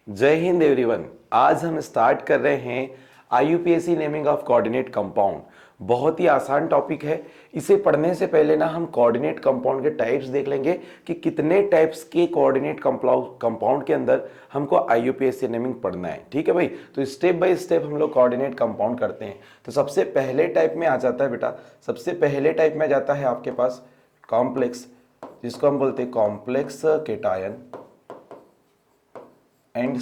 जय हिंद एवरीवन। आज हम स्टार्ट कर रहे हैं IUPAC naming of coordinate compound. बहुत ही आसान टॉपिक है। इसे पढ़ने से पहले ना हम कोऑर्डिनेट कंपाउंड के टाइप्स देख लेंगे कि कितने टाइप्स के कोऑर्डिनेट कंपाउंड के अंदर हमको आईयूपीएसी नेमिंग पढ़ना है। ठीक है भाई, तो स्टेप बाय स्टेप हम लोग कोऑर्डिनेट कंपाउंड करते हैं। तो सबसे पहले टाइप में आ जाता है बेटा, सबसे पहले टाइप में जाता है आपके पास कॉम्प्लेक्स, जिसको हम बोलते हैं complex cation and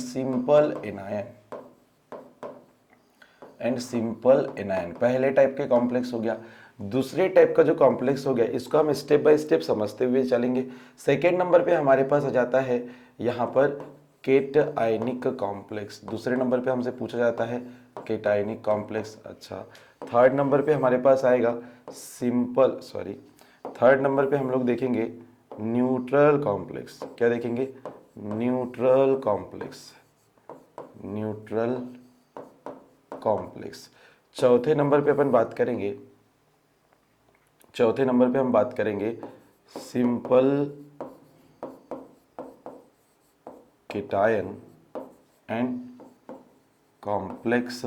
simple anion पहले टाइप के कॉम्प्लेक्स हो गया। दूसरे टाइप का जो कॉम्प्लेक्स हो गया इसको हम स्टेप बाय स्टेप समझते हुए चलेंगे। सेकेंड नंबर पे हमारे पास आ जाता है यहाँ पर केट आयनिक कॉम्प्लेक्स। दूसरे नंबर पे हमसे पूछा जाता है केटायनिक कॉम्प्लेक्स। अच्छा, थर्ड नंबर पे हमारे पास आएगा थर्ड नंबर पे हम लोग देखेंगे न्यूट्रल कॉम्प्लेक्स। क्या देखेंगे? Neutral complex. चौथे नंबर पे हम बात करेंगे simple cation and complex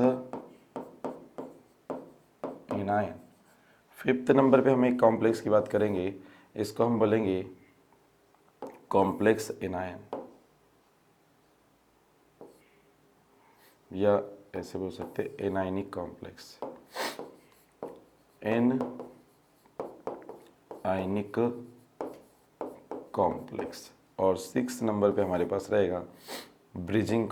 anion. Fifth number पे हम एक कॉम्प्लेक्स की बात करेंगे, इसको हम बोलेंगे कॉम्प्लेक्स एनायन, या ऐसे बोल सकते हैं anionic complex, an ionic complex. और सिक्स नंबर पे हमारे पास रहेगा ब्रिजिंग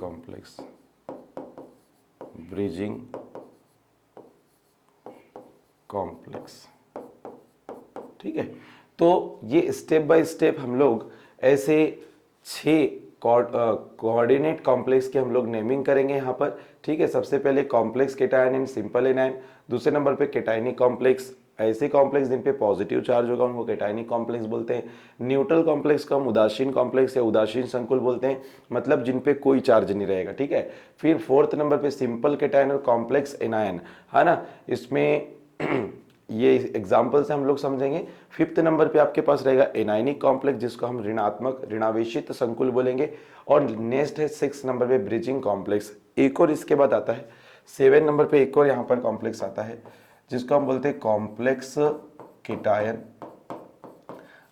कॉम्प्लेक्स। ठीक है, तो ये स्टेप बाय स्टेप हम लोग ऐसे 6 कोऑर्डिनेट कॉम्प्लेक्स के हम लोग नेमिंग करेंगे यहाँ पर। ठीक है, सबसे पहले complex cation and simple anion, दूसरे नंबर पे केटायनिक कॉम्प्लेक्स। ऐसे कॉम्प्लेक्स जिन पे पॉजिटिव चार्ज होगा उनको केटायनिक कॉम्प्लेक्स बोलते हैं। न्यूट्रल कॉम्प्लेक्स को हम उदासीन कॉम्प्लेक्स या उदासीन संकुल बोलते हैं, मतलब जिन पे कोई चार्ज नहीं रहेगा। ठीक है, फिर फोर्थ नंबर पे सिंपल केटायन और कॉम्प्लेक्स एनायन, है ना, इसमें ये एग्जाम्पल से हम लोग समझेंगे। फिफ्थ नंबर पे आपके पास रहेगा एनायनिक कॉम्प्लेक्स, जिसको हम ऋणावेशित संकुल बोलेंगे। और नेक्स्ट है सिक्स नंबर पे ब्रिजिंग कॉम्प्लेक्स। एक और इसके बाद आता है सेवन नंबर पे एक और यहाँ पर कॉम्प्लेक्स आता है, जिसको हम बोलते हैं कॉम्प्लेक्स केटायन।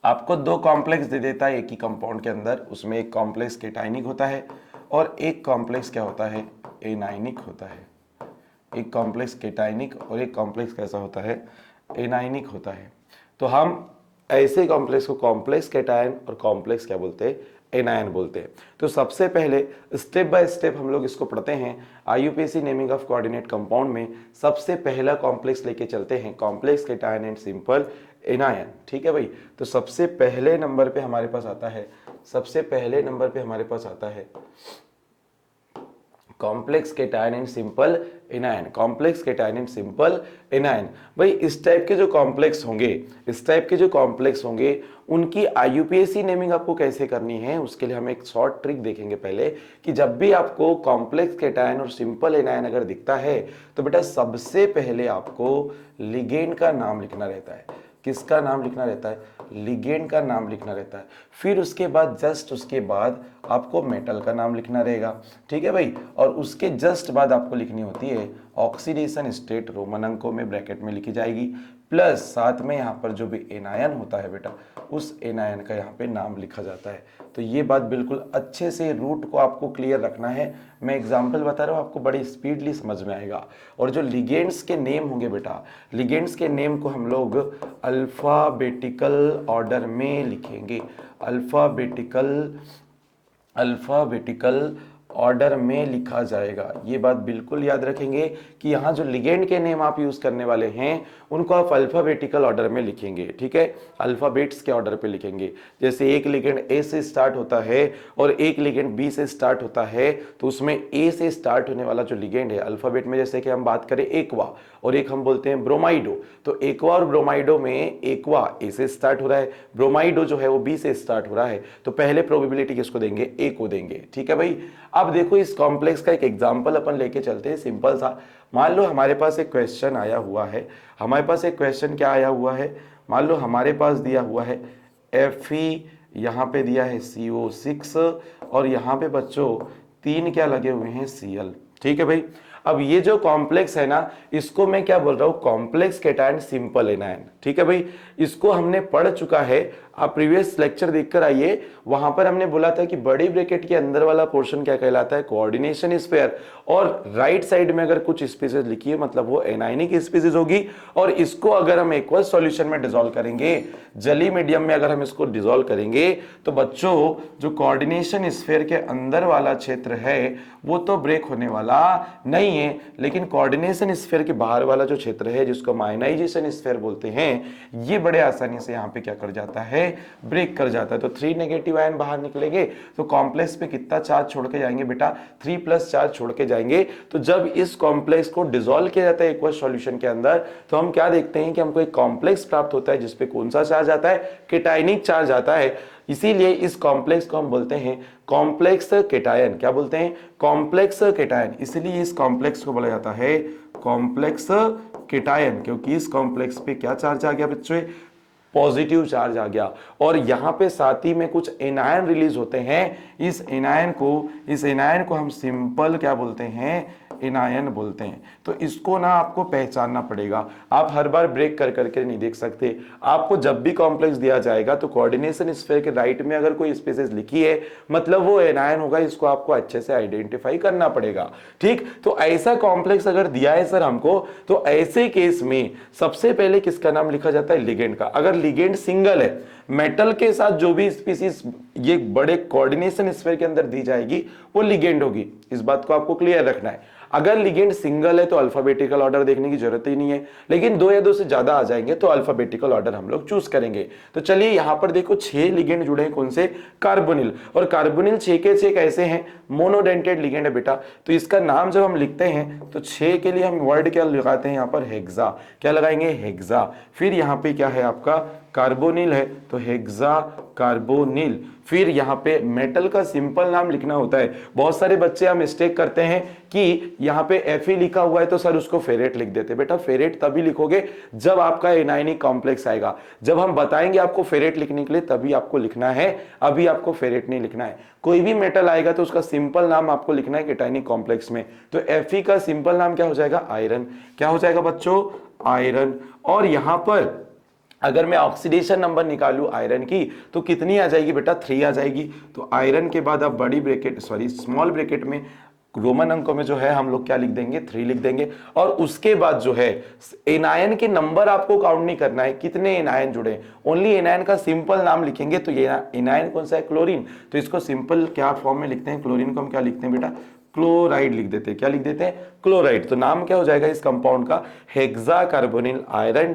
आपको दो कॉम्प्लेक्स दे देता है एक ही कंपाउंड के अंदर, उसमें एक कॉम्प्लेक्स केटायनिक होता है और एक कॉम्प्लेक्स क्या होता है? एनायनिक होता है। एक कॉम्प्लेक्स केटायनिक और एक कॉम्प्लेक्स कैसा होता है? एनायनिक होता है। तो हम ऐसे कॉम्प्लेक्स को कॉम्प्लेक्स केटायन और कॉम्प्लेक्स क्या बोलते हैं? एनायन बोलते हैं। तो सबसे पहले स्टेप बाय स्टेप हम लोग इसको पढ़ते हैं। IUPAC naming of coordinate compound में सबसे पहला कॉम्प्लेक्स लेके चलते हैं, complex cation and simple anion. ठीक है भाई, तो सबसे पहले नंबर पे हमारे पास आता है complex cation and simple anion. भाई इस टाइप के जो कॉम्प्लेक्स होंगे उनकी आईयूपीएसी नेमिंग आपको कैसे करनी है, उसके लिए हम एक शॉर्ट ट्रिक देखेंगे पहले, कि जब भी आपको कॉम्प्लेक्स केटायन और सिंपल एनायन अगर दिखता है तो बेटा सबसे पहले आपको लिगेंड का नाम लिखना रहता है। किसका नाम लिखना रहता है? लिगेंड का नाम लिखना रहता है। फिर उसके बाद आपको मेटल का नाम लिखना रहेगा। ठीक है भाई, और उसके जस्ट बाद आपको लिखनी होती है ऑक्सीडेशन स्टेट, रोमन अंकों में ब्रैकेट में लिखी जाएगी, प्लस साथ में यहाँ पर जो भी एनायन होता है बेटा उस एनायन का यहाँ पे नाम लिखा जाता है। तो ये बात बिल्कुल अच्छे से रूट को आपको क्लियर रखना है। मैं एग्जाम्पल बता रहा हूँ, आपको बड़ी स्पीडली समझ में आएगा। और जो लिगेंड्स के नेम होंगे बेटा, लिगेंड्स के नेम को हम लोग अल्फाबेटिकल ऑर्डर में लिखेंगे। अल्फाबेटिकल ऑर्डर में लिखा जाएगा। ये बात बिल्कुल याद रखेंगे कि यहाँ जो लिगेंड के नेम आप यूज करने वाले हैं उनको आप अल्फाबेटिकल ऑर्डर में लिखेंगे। ठीक है, अल्फाबेट्स के ऑर्डर पे लिखेंगे। जैसे एक लिगेंड ए से स्टार्ट होता है और एक लिगेंड बी से स्टार्ट होता है, तो उसमें ए से स्टार्ट होने वाला जो लिगेंड है अल्फाबेट में, जैसे कि हम बात करें एक्वा और एक हम बोलते हैं ब्रोमाइडो, तो एक्वा और ब्रोमाइडो में एक्वा ए से स्टार्ट हो रहा है, ब्रोमाइडो जो है वो बी से स्टार्ट हो रहा है, तो पहले प्रोबेबिलिटी किसको देंगे? ए को देंगे। ठीक है भाई, अब देखो इस कॉम्प्लेक्स का एक एग्जांपल अपन लेके चलते हैं, सिंपल सा। मान लो हमारे पास एक क्वेश्चन आया हुआ है, क्या आया हुआ है? मान लो हमारे पास दिया हुआ है Fe, यहाँ पे दिया है CO6 और यहाँ पे बच्चों 3 क्या लगे हुए हैं Cl। ठीक है भाई। अब ये जो कॉम्प्लेक्स है ना, इसको मैं क्या बोल रहा हूं, कॉम्प्लेक्स केटायन सिंपल एनायन। ठीक है भाई, इसको हमने पढ़ चुका है। आप प्रीवियस लेक्चर देखकर आइए, वहां पर हमने बोला था कि बड़ी ब्रैकेट के अंदर वाला पोर्शन क्या कहलाता है, कोऑर्डिनेशन स्फीयर। और राइट साइड में अगर कुछ स्पीसीज लिखी है मतलब वो एनायनिक स्पीसीज होगी। और इसको अगर हम एक्वस सॉल्यूशन में डिसॉल्व करेंगे, जली मीडियम में अगर हम इसको डिसॉल्व करेंगे, तो बच्चों जो कोऑर्डिनेशन स्फीयर के अंदर वाला क्षेत्र है वो तो ब्रेक होने वाला नहीं है, लेकिन कोऑर्डिनेशन स्फीयर के बाहर वाला जो क्षेत्र है जिसको हम आयनाइजेशन स्फीयर बोलते हैं, ये बड़े आसानी से यहाँ पे क्या कर जाता है, ब्रेक कर जाता है। तो 3 नेगेटिव आयन बाहर निकलेंगे तो कॉम्प्लेक्स पे कितना चार्ज छोड़ के जाएंगे बेटा, 3+ चार्ज छोड़ के जाएंगे। तो जब इस कॉम्प्लेक्स को डिसॉल्व किया जाता है एक्वस सॉल्यूशन के अंदर, तो हम क्या देखते हैं कि हमको एक कॉम्प्लेक्स प्राप्त होता है जिसपे कौन सा चार्ज आता है, केटायनिक चार्ज आता है। इसीलिए इस कॉम्प्लेक्स को हम बोलते हैं कॉम्प्लेक्स केटायन। क्या बोलते हैं, कॉम्प्लेक्स केटायन। इसलिए इस कॉम्प्लेक्स को बोला जाता है कॉम्प्लेक्स केटायन, क्योंकि इस कॉम्प्लेक्स पे क्या चार्ज आ गया बच्चों, पॉजिटिव चार्ज आ गया। और यहां पे साथ ही में कुछ एनायन रिलीज होते हैं। इस एनायन को हम सिंपल क्या बोलते हैं, एनायन बोलते हैं। तो इसको ना आपको पहचानना पड़ेगा। आप हर बार ब्रेक कर करके नहीं देख सकते। आपको जब भी कॉम्प्लेक्स दिया जाएगा तो कोऑर्डिनेशन स्फीयर के राइट में अगर कोई स्पीसीज लिखी है मतलब वो एनायन होगा, इसको आपको अच्छे से आइडेंटिफाई करना पड़ेगा। ठीक, तो ऐसा कॉम्प्लेक्स अगर दिया है सर हमको, तो ऐसे केस में सबसे पहले किसका नाम लिखा जाता है, लिगेंड का। अगर लिगेंड सिंगल है, मेटल के साथ जो भी स्पीसीज ये बड़े कोऑर्डिनेशन स्फीयर के अंदर दी जाएगी वो लिगेंड होगी। इस बात को आपको क्लियर रखना है। अगर लिगेंड सिंगल है तो अल्फाबेटिकल ऑर्डर देखने की जरूरत ही नहीं है, लेकिन 2 या 2 से ज्यादा आ जाएंगे तो अल्फाबेटिकल ऑर्डर हम लोग चूज करेंगे। तो चलिए यहां पर देखो 6 लिगेंड जुड़े हैं, कौन से, कार्बोनिल। और कार्बोनिल 6 के 6 कैसे हैं, मोनोडेंटेड लिगेंड है बेटा। तो इसका नाम जब हम लिखते हैं तो 6 के लिए हम वर्ड क्या लगाते हैं, यहां पर हेक्सा। क्या लगाएंगे, हेक्सा। फिर यहां पे क्या है आपका, कार्बोनिल है तो हेक्सा कार्बोनिल। फिर यहाँ पे मेटल का सिंपल नाम लिखना होता है। बहुत सारे बच्चे हम मिस्टेक करते हैं कि यहाँ पे Fe लिखा हुआ है तो सर उसको फेरेट लिख देते। बेटा फेरेट तभी लिखोगे जब आपका एनायनिक कॉम्प्लेक्स आएगा। जब हम बताएंगे आपको फेरेट लिखने के लिए तभी आपको लिखना है, अभी आपको फेरेट नहीं लिखना है। कोई भी मेटल आएगा तो उसका सिंपल नाम आपको लिखना है केटायनिक कॉम्प्लेक्स में। तो Fe का सिंपल नाम क्या हो जाएगा, आयरन। क्या हो जाएगा बच्चों, आयरन। और यहां पर अगर मैं ऑक्सीडेशन नंबर निकालूं आयरन की तो कितनी आ जाएगी बेटा, 3 आ जाएगी। तो आयरन के बाद आप बड़ी ब्रैकेट स्मॉल ब्रैकेट में रोमन अंकों में जो है हम लोग क्या लिख देंगे, 3 लिख देंगे। और उसके बाद जो है एनायन के नंबर आपको काउंट नहीं करना है, कितने एनायन जुड़े, ओनली एनायन का सिंपल नाम लिखेंगे। तो ये एनायन कौन सा है, क्लोरीन। तो इसको सिंपल क्या फॉर्म में लिखते हैं, क्लोरीन को हम क्या लिखते हैं बेटा, क्लोराइड लिख देते हैं। क्या लिख देते हैं, क्लोराइड। तो नाम क्या हो जाएगा इस कंपाउंड का, हेक्सा कार्बोनिल आयरन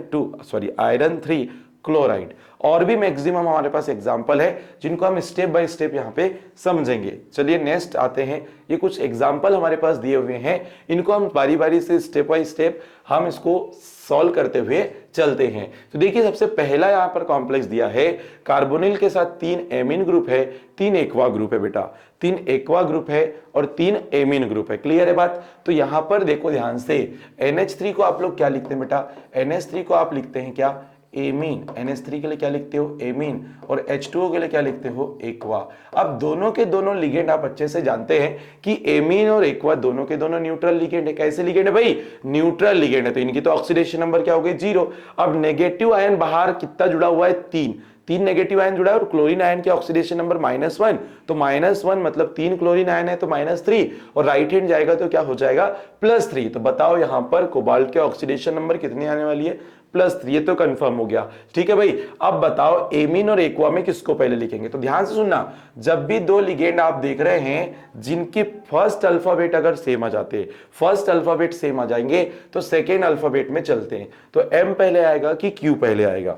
3 क्लोराइड। और भी मैक्सिमम हमारे पास एग्जाम्पल है जिनको हम स्टेप बाय स्टेप यहाँ पे समझेंगे। चलिए नेक्स्ट आते हैं। ये कुछ एग्जाम्पल हमारे पास दिए हुए हैं, इनको हम बारी बारी से स्टेप बाय स्टेप हम इसको सॉल्व करते हुए चलते हैं। तो देखिए सबसे पहला यहाँ पर कॉम्प्लेक्स दिया है, कार्बोनिल के साथ 3 एमीन ग्रुप है, 3 एक्वा ग्रुप है बेटा। 3 एक्वा ग्रुप है और 3 एमीन ग्रुप है। क्लियर है बात। तो यहां पर देखो ध्यान से, NH3 को आप लोग क्या लिखते हैं बेटा, NH3 को आप लिखते हैं क्या, एमीन। NH3 के लिए क्या लिखते हो, एमीन। और H2O के लिए क्या लिखते हो, एक्वा। अब दोनों के दोनों लिगेंड आप अच्छे से जानते हैं कि एमीन और एक्वा दोनों के दोनों न्यूट्रल लिगेंड है। कैसे लिगेंड है भाई, न्यूट्रल लिगेंड है। तो इनकी तो ऑक्सीडेशन नंबर क्या हो गई, 0। अब नेगेटिव आयन बाहर कितना जुड़ा हुआ है, 3 नेगेटिव आयन जुड़ा है। और क्लोरीन आयन के ऑक्सीडेशन नंबर -1, तो -1 मतलब 3 क्लोरीन आयन है तो -3। और राइट हैंड जाएगा तो क्या हो जाएगा, +3। तो बताओ यहां पर कोबाल्ट के ऑक्सीडेशन नंबर कितनी आने वाली है, +3। ये तो कंफर्म हो गया। ठीक है भाई। अब बताओ एमीन और एक्वा में किसको पहले लिखेंगे। तो ध्यान से सुनना, जब भी 2 लिगेंड आप देख रहे हैं जिनके फर्स्ट अल्फाबेट अगर सेम आ जाते हैं, फर्स्ट अल्फाबेट सेम आ जाएंगे तो सेकेंड अल्फाबेट में चलते हैं। तो M पहले आएगा कि Q पहले आएगा,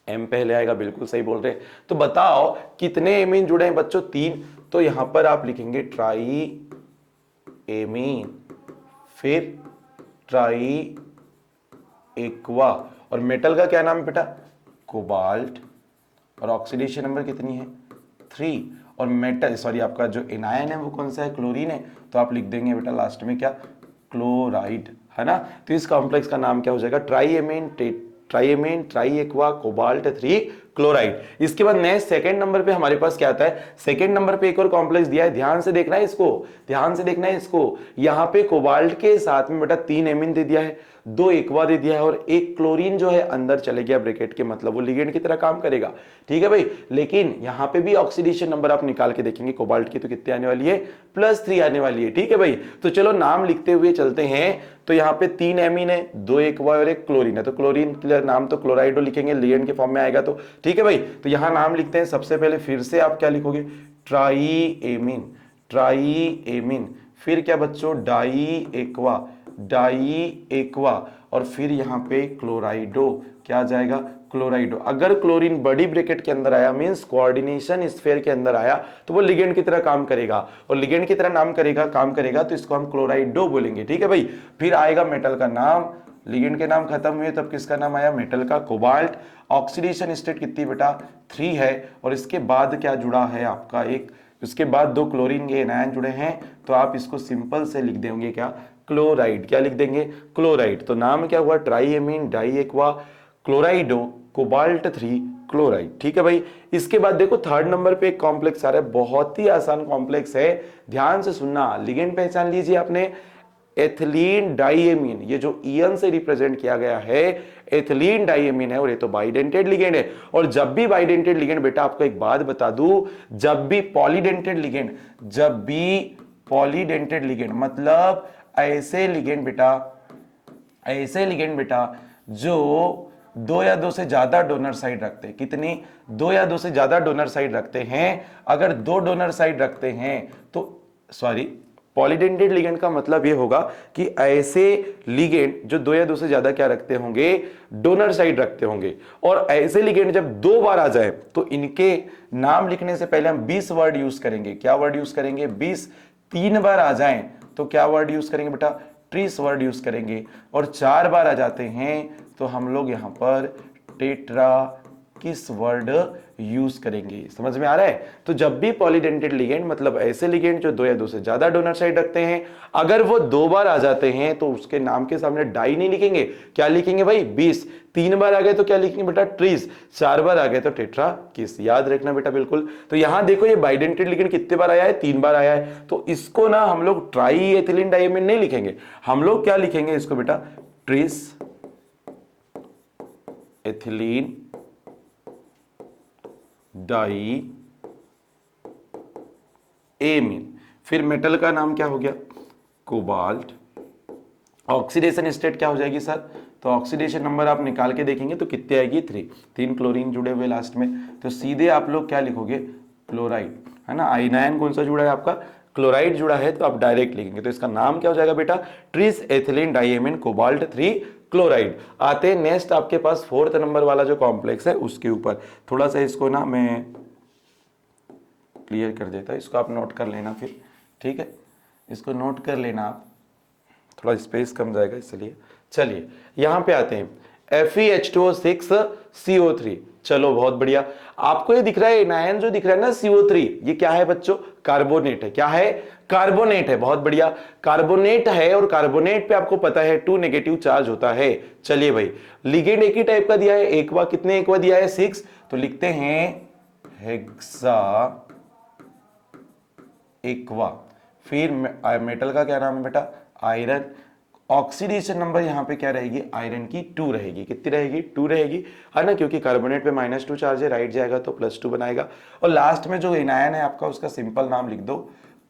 M पहले आएगा, बिल्कुल सही बोल रहे हैं। तो बताओ कितने एमीन जुड़े हैं बच्चों, 3। तो यहां पर आप लिखेंगे ट्राई एमीन, फिर ट्राई एक्वा। और मेटल का क्या नाम है बेटा, कोबाल्ट। और ऑक्सीडेशन नंबर कितनी है, 3। और मेटल आपका जो एनायन है वो कौन सा है, क्लोरीन है। तो आप लिख देंगे बेटा लास्ट में क्या, क्लोराइड, है ना। तो इस कॉम्प्लेक्स का नाम क्या हो जाएगा, triamine triamine, triaqua, cobalt 3 chloride. इसके बाद नेक्स्ट सेकंड नंबर पे हमारे पास क्या आता है, सेकंड नंबर पे एक और कॉम्प्लेक्स दिया है, ध्यान से देखना है इसको, ध्यान से देखना है इसको। यहां पे कोबाल्ट के साथ में बेटा 3 एमीन दे दिया है, 2 एक्वा दे दिया है और 1 क्लोरीन जो है अंदर चले गया ब्रैकेट के, मतलब वो लिगेंड की तरह काम करेगा। ठीक है भाई, लेकिन यहां पे भी ऑक्सीडेशन नंबर आप निकाल के देखेंगे कोबाल्ट की तो कितनी आने वाली है, +3 आने वाली है। ठीक है भाई, तो चलो नाम लिखते हुए चलते हैं। तो यहाँ पे 3 एमीन है, 2 एक्वा और 1 क्लोरीन है, तो क्लोरीन के नाम तो क्लोराइडो लिखेंगे, लिगेंड के फॉर्म में आएगा तो। ठीक है भाई, तो यहां नाम लिखते हैं। सबसे पहले फिर से आप क्या लिखोगे, ट्राइएमीन, ट्राइएमीन, फिर क्या बच्चों, डाई एक्वा, डाई एक्वा, और फिर यहां पे क्लोराइडो, क्या आ जाएगा, क्लोराइडो। अगर क्लोरीन बड़ी ब्रैकेट के अंदर आया मींस कोऑर्डिनेशन स्फीयर के अंदर आया तो वो लिगेंड की तरह काम करेगा, और लिगेंड की तरह नाम करेगा, काम करेगा तो इसको हम क्लोराइडो बोलेंगे। ठीक है भाई, फिर आएगा मेटल का नाम, लिगेंड के नाम खत्म हुए तब किसका नाम आया, मेटल का, कोबाल्ट। ऑक्सीडेशन स्टेट कितनी बेटा, 3 है, और इसके बाद क्या जुड़ा है आपका एक, उसके बाद 2 क्लोरीन के एनायन जुड़े हैं, तो आप इसको सिंपल से लिख देंगे क्या, क्लोराइड। क्या लिख देंगे, क्लोराइड। तो नाम क्या हुआ, ट्राइएमीन, डाई एक्वा, क्लोराइडो, कोबाल्ट 3 क्लोराइड। ठीक है भाई, इसके बाद देखो थर्ड नंबर पे एक कॉम्प्लेक्स आ रहा है, बहुत ही आसान कॉम्प्लेक्स है, ध्यान से सुनना। लिगेंड पहचान लीजिए आपने, एथिलीन डाइएमीन, ये जो ईएन से रिप्रेजेंट किया गया है एथिलीन डाइएमीन है, और ये तो बाइडेंटेड लिगेंड है। और जब भी बाइडेंटेड लिगेंड, बेटा आपको एक बात बता दूं, जब भी पॉलीडेंटेड लिगेंड, जब भी पॉलीडेंटेड लिगेंड मतलब ऐसे लिगेंड बेटा, ऐसे लिगेंड बेटा जो 2 या 2 से ज्यादा डोनर साइड रखते हैं, कितनी, 2 या 2 से ज्यादा डोनर साइड रखते हैं। अगर 2 डोनर साइड रखते हैं तो, सॉरी, पॉलीडेंटेड लिगेंड का मतलब यह होगा कि ऐसे लिगेंड जो 2 या 2 से ज्यादा क्या रखते होंगे, डोनर साइड रखते होंगे। और ऐसे लिगेंड जब 2 बार आ जाए तो इनके नाम लिखने से पहले हम 20 वर्ड यूज करेंगे। क्या वर्ड यूज करेंगे, 20। 3 बार आ जाएं तो क्या वर्ड यूज करेंगे बेटा, ट्रीस वर्ड यूज करेंगे। और 4 बार आ जाते हैं तो हम लोग यहां पर टेट्रा किस वर्ड यूज करेंगे, समझ में आ रहा है। तो जब भी पॉलीडेंटेड लिगेंड मतलब ऐसे लिगेंड जो 2 या 2 से ज्यादा डोनर साइड रखते हैं, अगर वो 2 बार आ जाते हैं तो उसके नाम के सामने डाई नहीं लिखेंगे, क्या लिखेंगे भाई, 20। 3 बार आ गए तो क्या लिखेंगे बेटा, ट्रीज। 4 बार आ गए तो टेट्रा किस, याद रखना बेटा बिल्कुल। तो यहां देखो ये बाइडेंटेड लिगेंड कितने बार आया है, 3 बार आया है, तो इसको ना हम लोग ट्राई एथिलीन डाइएमीन नहीं लिखेंगे, हम लोग क्या लिखेंगे इसको बेटा, ट्रीस एथिलीन डाई एमीन। फिर मेटल का नाम क्या हो गया, कोबाल्ट। ऑक्सीडेशन स्टेट क्या हो जाएगी सर, तो ऑक्सीडेशन नंबर आप निकाल के देखेंगे तो कितनी आएगी, 3 क्लोरीन जुड़े हुए लास्ट में, तो सीधे आप लोग क्या लिखोगे, क्लोराइड, है ना। आयनायन कौन सा जुड़ा है आपका, क्लोराइड जुड़ा है, तो आप डायरेक्ट लिखेंगे, तो इसका नाम क्या हो जाएगा बेटा, trees ethylene diamine cobalt 3 chloride. आते हैं नेक्स्ट आपके पास 4th नंबर वाला जो कॉम्प्लेक्स है उसके ऊपर। थोड़ा सा इसको ना मैं क्लियर कर देता, इसको आप नोट कर लेना फिर, ठीक है, इसको नोट कर लेना आप, थोड़ा स्पेस कम जाएगा इसलिए। चलिए यहां पे आते हैं, FeH2O6CO3। चलो बहुत बढ़िया, आपको ये दिख रहा है एनायन जो दिख रहा है ना CO3, ये क्या है बच्चों, कार्बोनेट है। क्या है, कार्बोनेट है, बहुत बढ़िया, कार्बोनेट है। और कार्बोनेट पे आपको पता है 2 नेगेटिव चार्ज होता है। चलिए भाई, लिगेंड एक ही टाइप का दिया है, एक्वा, कितने एक्वा दिया है, 6, तो लिखते हैं हेक्सा एक्वा। फिर मेटल का क्या नाम है बेटा, आयरन। ऑक्सीडेशन नंबर यहां पे क्या रहेगी, आयरन की 2 रहेगी, कितनी रहेगी, 2 रहेगी, है ना, क्योंकि कार्बोनेट पे -2 चार्ज है, राइट जाएगा तो +2 बनाएगा। और लास्ट में जो एनायन है आपका उसका सिंपल नाम लिख दो,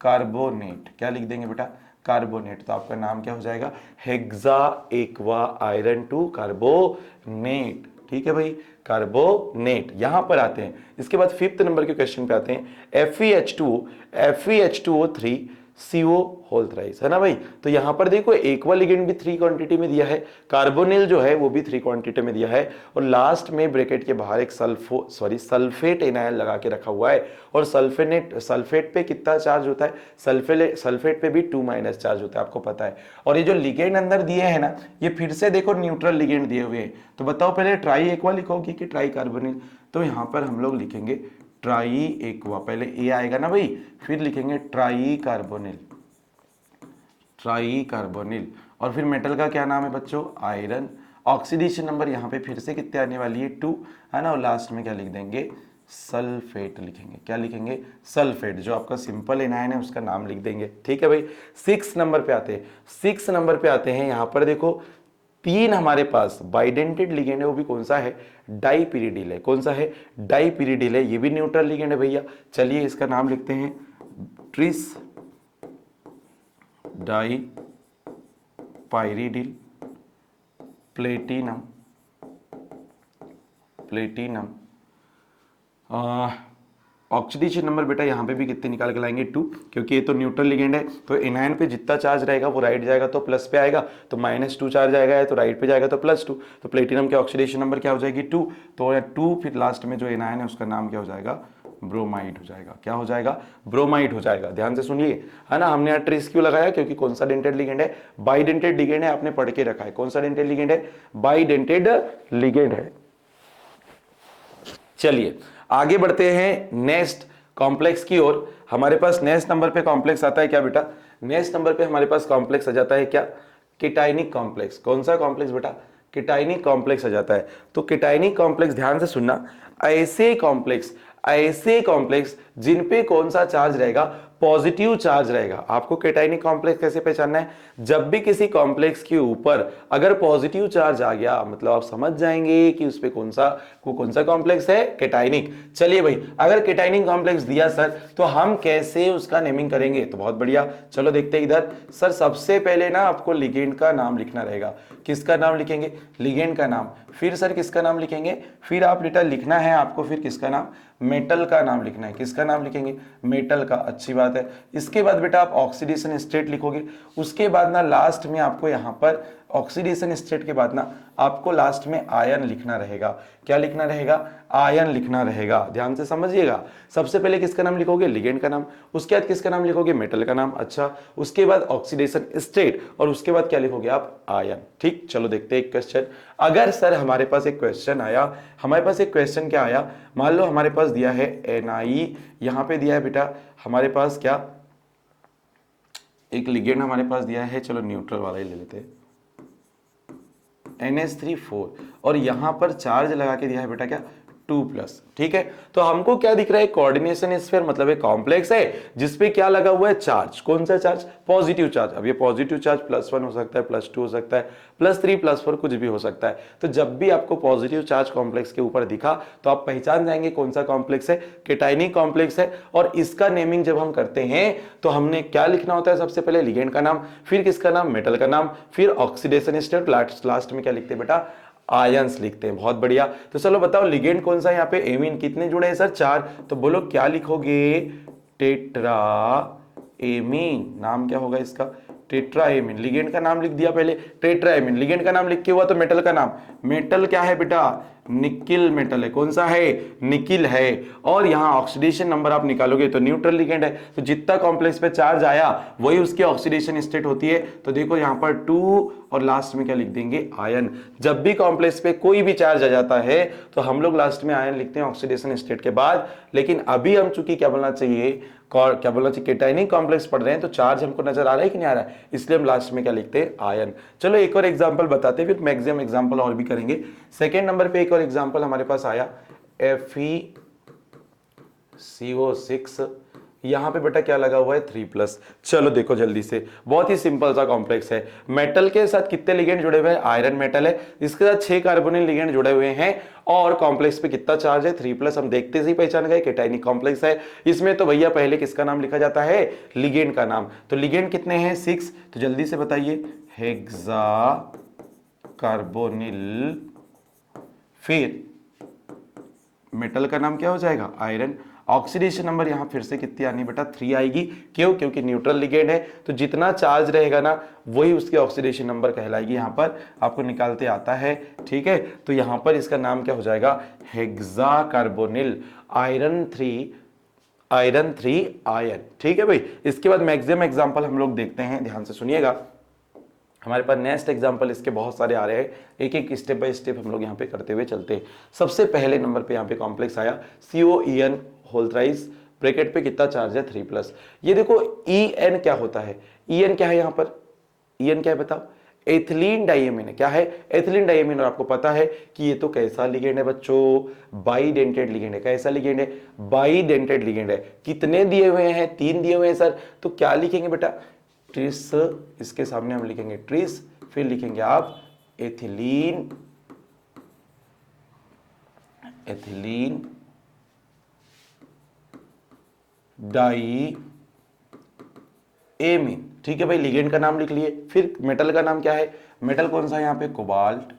कार्बोनेट। क्या लिख देंगे बेटा, कार्बोनेट। तो आपका नाम क्या हो जाएगा, हेक्सा एक्वा आयरन 2 कार्बोनेट। ठीक है भाई, कार्बोनेट। यहां पर आते हैं, इसके बाद 5th नंबर के क्वेश्चन पे आते हैं, FeH2O3 CO होल थ्राइस, है ना भाई। तो यहां पर देखो एक्वा लिगेंड भी 3 क्वांटिटी में दिया है, कार्बोनिल जो है वो भी 3 क्वांटिटी में दिया है, और लास्ट में ब्रैकेट के बाहर एक सल्फेट एनायन लगा के रखा हुआ है। और सल्फेट पे कितना चार्ज होता है, सल्फेट पे भी 2- चार्ज होता है, आपको पता है। और ये जो लिगेंड अंदर दिए हैं ना, ये फिर से देखो न्यूट्रल लिगेंड दिए हुए हैं। तो बताओ पहले ट्राई एक्वा लिखोगे कि ट्राई कार्बोनिल, तो यहां पर हम लोग लिखेंगे ट्राई एक्वा, पहले ए आएगा ना भाई, फिर लिखेंगे ट्राई कार्बोनिल, ट्राई कार्बोनिल। और फिर मेटल का क्या नाम है बच्चों, आयरन। ऑक्सीडेशन नंबर यहाँ पे फिर से कितने आने वाली है 2, है ना, और लास्ट में क्या लिख देंगे, सल्फेट लिखेंगे। क्या लिखेंगे, सल्फेट। जो आपका सिंपल एनायन है उसका नाम लिख देंगे। ठीक है भाई। 6 नंबर पे आते हैं, 6 नंबर पे आते हैं। यहां पर देखो 3 हमारे पास बाइडेंटेड लिगेंड है, वो भी कौन सा है, डाइपिरिडिल है। कौन सा है, डाइपिरिडिल है। ये भी न्यूट्रल लिगेंड है भैया। चलिए इसका नाम लिखते हैं tris dipyridyl platinum, platinum. Oxidation number बेटा यहाँ पे भी कितने निकाल के लाएंगे 2, क्योंकि ये तो न्यूट्रल लिगेंड है, तो एनायन पे जितना चार्ज रहेगा वो राइट जाएगा तो प्लस पे आएगा, तो -2 चार्ज आएगा, तो राइट पे जाएगा तो +2। तो प्लेटिनम के ऑक्सीडेशन नंबर क्या हो जाएगी 2, तो 2 फिर लास्ट में जो एनायन है उसका नाम क्या हो जाएगा, ब्रोमाइड हो जाएगा। क्या हो जाएगा, ब्रोमाइड हो जाएगा। ध्यान से सुनिए, है ना। हमने यहाँ ट्रिस क्यों लगाया, क्योंकि कौन सा डेंटेड लिगेंड है, बाइडेंटेड लिगेंड है। आपने पढ़ के रखा है कौन सा डेंटेड लिगेंड है, बाइडेंटेड लिगेंड है। चलिए आगे बढ़ते हैं नेक्स्ट कॉम्प्लेक्स की ओर। हमारे पास नेक्स्ट नंबर पे कॉम्प्लेक्स आता है क्या बेटा, नेक्स्ट नंबर पे हमारे पास कॉम्प्लेक्स आ जाता है क्या, केटाइनिक कॉम्प्लेक्स। कौन सा कॉम्प्लेक्स बेटा, केटाइनिक कॉम्प्लेक्स आ जाता है। तो केटाइनिक कॉम्प्लेक्स, ध्यान से सुनना, ऐसे कॉम्प्लेक्स जिन पे कौन सा चार्ज रहेगा, पॉजिटिव चार्ज रहेगा। आपको केटाइनिक कॉम्प्लेक्स कैसे पहचानना है, जब भी किसी कॉम्प्लेक्स के ऊपर अगर पॉजिटिव चार्ज आ गया, मतलब आप समझ जाएंगे कि उस पे कौन सा कॉम्प्लेक्स है, केटाइनिक। चलिए भाई, अगर केटाइनिक कॉम्प्लेक्स दिया सर, तो हम कैसे उसका नेमिंग करेंगे, तो बहुत बढ़िया, चलो देखते हैं इधर। सर सबसे पहले ना आपको लिगेंड का नाम लिखना रहेगा। किसका नाम लिखेंगे, लिगेंड का नाम। फिर सर किसका नाम लिखेंगे, फिर आप बेटा लिखना है आपको, फिर किसका नाम, मेटल का नाम लिखना है। किसका नाम लिखेंगे, मेटल का। अच्छी बात है। इसके बाद बेटा आप ऑक्सीडेशन स्टेट लिखोगे। उसके बाद ना लास्ट में आपको यहां पर ऑक्सीडेशन स्टेट के बाद ना आपको लास्ट में आयन लिखना रहेगा। क्या लिखना रहेगा, आयन लिखना रहेगा। ध्यान से समझिएगा। सबसे पहले किसका नाम लिखोगे, लिगेंड का नाम। उसके बाद किसका नाम लिखोगे, मेटल का नाम। अच्छा, उसके बाद ऑक्सीडेशन स्टेट, और उसके बाद क्या लिखोगे आप, आयन। ठीक, चलो देखते हैं एक क्वेश्चन। अगर सर हमारे पास एक क्वेश्चन आया, हमारे पास एक क्वेश्चन क्या आया, मान लो हमारे पास दिया है Na, यहां पे दिया है बेटा हमारे पास क्या, एक लिगेंड हमारे पास दिया है, चलो न्यूट्रल वाला ही ले लेते हैं, NH3 4, और यहां पर चार्ज लगा के दिया है बेटा क्या, 2+। ठीक है, तो हमको क्या दिख रहा है, कोऑर्डिनेशन स्फीयर, मतलब एक कॉम्प्लेक्स है जिसपे क्या लगा हुआ है, चार्ज। कौन सा चार्ज, पॉजिटिव चार्ज। अब ये पॉजिटिव चार्ज +1 हो सकता है, +2 हो सकता है, +3, +4 कुछ भी हो सकता है। तो जब भी आपको पॉजिटिव चार्ज कॉम्प्लेक्स के ऊपर दिखा तो आप पहचान जाएंगे कौन सा कॉम्प्लेक्स है, केटाइनिक कॉम्प्लेक्स है। और इसका नेमिंग जब हम करते हैं तो हमने क्या लिखना होता है, सबसे पहले लिगेंड का नाम, फिर किसका नाम, मेटल का नाम, फिर ऑक्सीडेशन स्टेट, लास्ट में क्या लिखते हैं बेटा, आयंस लिखते हैं। बहुत बढ़िया। तो चलो बताओ लिगेंड कौन सा है यहाँ पे, एमीन। कितने जुड़े हैं सर, 4। तो बोलो क्या लिखोगे, टेट्रा एमीन। नाम क्या होगा इसका, टेट्रा एमीन। लिगेंड का नाम लिख दिया पहले, टेट्रा एमीन। लिगेंड का नाम लिख के हुआ तो मेटल का नाम, मेटल क्या है बेटा, निकिल मेटल है। कौन सा है, निकिल है। और यहां ऑक्सीडेशन नंबर आप निकालोगे तो न्यूट्रल लिगेंड है, तो जितना कॉम्प्लेक्स पे चार्ज आया वही उसकी ऑक्सीडेशन स्टेट होती है। तो देखो यहां पर 2 और लास्ट में क्या लिख देंगे, आयन। जब भी कॉम्प्लेक्स पे कोई भी चार्ज आ जाता है तो हम लोग लास्ट में आयन लिखते हैं ऑक्सीडेशन स्टेट के बाद। लेकिन अभी हम चूंकि क्या बोलना चाहिए, केटाइनिक कॉम्प्लेक्स पढ़ रहे हैं, तो चार्ज हमको नजर आ रहा है कि नहीं आ रहा है, इसलिए हम लास्ट में क्या लिखते हैं, आयन। चलो एक और एग्जांपल बताते हैं, फिर मैक्सिमम एग्जांपल और भी करेंगे। सेकंड नंबर पे एक और एग्जांपल हमारे पास आया, FeCO6। यहां पे बेटा क्या लगा हुआ है, 3+। चलो देखो जल्दी से, बहुत ही सिंपल सा कॉम्प्लेक्स है। मेटल के साथ कितने लिगेंड जुड़े हुए हैं, आयरन मेटल है, इसके साथ 6 कार्बोनिल लिगेंड जुड़े हुए हैं, और कॉम्प्लेक्स पे कितना चार्ज है, 3+। हम देखते से ही पहचान गए केटाइनिक कॉम्प्लेक्स है। इसमें तो भैया पहले किसका नाम लिखा जाता है, लिगेंड का नाम। तो लिगेंड कितने हैं, 6। तो जल्दी से बताइए, हेक्सा कार्बोनिल, फिर मेटल का नाम क्या हो जाएगा, आयरन। ऑक्सीडेशन नंबर यहां फिर से कितनी आनी बेटा, 3 आएगी। क्यों, क्योंकि न्यूट्रल लिगेंड है, तो जितना चार्ज रहेगा ना वही उसकी ऑक्सीडेशन नंबर कहलाएगी। यहां पर आपको निकालते आता है। ठीक है, तो यहां पर इसका नाम क्या हो जाएगा, हेक्सा कार्बोनिल आयरन 3 आयरन। ठीक है भाई। इसके बाद मैक्सिमम एग्जांपल हम लोग देखते हैं, ध्यान से सुनिएगा। हमारे पास नेक्स्ट एग्जांपल इसके बहुत सारे आ रहे हैं, एक एक स्टेप बाय स्टेप हम लोग यहाँ पे करते हुए चलते हैं। सबसे पहले नंबर पे यहाँ पे कॉम्प्लेक्स आया, COEN होल थ्राइस, ब्रैकेट पे कितना चार्ज है, 3+। ये देखो EN क्या होता है, EN क्या है, यहाँ पर EN क्या है बताओ, एथिलीन डाइएमीन है। क्या है? Ethylene diamine. और आपको पता है कि ये तो कैसा लिगेंड है बच्चों? बाइडेंटेड लिगेंड है। कैसा लिगेंड है? बाइडेंटेड लिगेंड है। कितने दिए हुए हैं? 3 दिए हुए हैं सर। तो क्या लिखेंगे बेटा? ट्रिस, इसके सामने हम लिखेंगे ट्रिस, फिर लिखेंगे आप एथिलीन, एथिलीन डाई एमीन। ठीक है भाई, लिगेंड का नाम लिख लिए। फिर मेटल का नाम क्या है? मेटल कौन सा है यहाँ पे? कोबाल्ट।